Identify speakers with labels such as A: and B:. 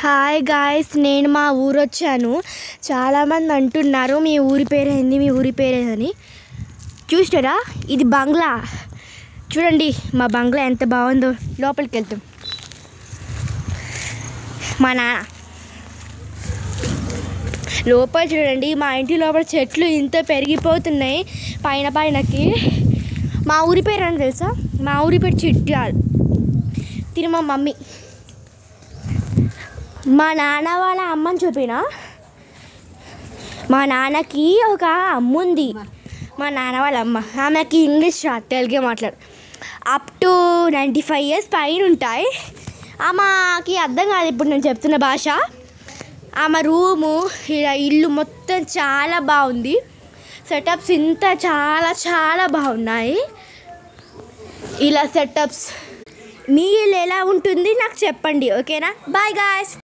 A: Hi guys, నేను మా ఊరు వచ్చాను. చాలామంది అంటున్నారు మీ ఊరి పేరేంది, మీ ఊరి పేరేందని. చూసారా, ఇది బంగ్లా. చూడండి మా బంగ్లా ఎంత బాగుందో. లోపలికి వెళ్తాం. మా నాన్న లోపల చూడండి. మా ఇంటి లోపల చెట్లు ఇంత పెరిగిపోతున్నాయి పైనకి. మా ఊరి పేరు అని తెలుసా? మా ఊరి పేరు చిట్యాల. తిని మా మమ్మీ, మా నాన్న వాళ్ళ అమ్మని చూపిన. మా నాన్నకి ఒక అమ్మ ఉంది. మా నాన్న వాళ్ళ అమ్మ, ఆమెకి ఇంగ్లీష్ రాదు, తెలుగే మాట్లాడు. అప్ టు 95 years పైన ఉంటాయి. ఆమెకి అర్థం కాదు ఇప్పుడు నేను చెప్తున్న భాష. ఆమె రూము, ఇలా ఇల్లు మొత్తం చాలా బాగుంది. సెటప్స్ ఇంత చాలా చాలా బాగున్నాయి. ఇలా సెటప్స్. మీ ఇల్లు ఎలా ఉంటుంది నాకు చెప్పండి, ఓకేనా? Bye guys.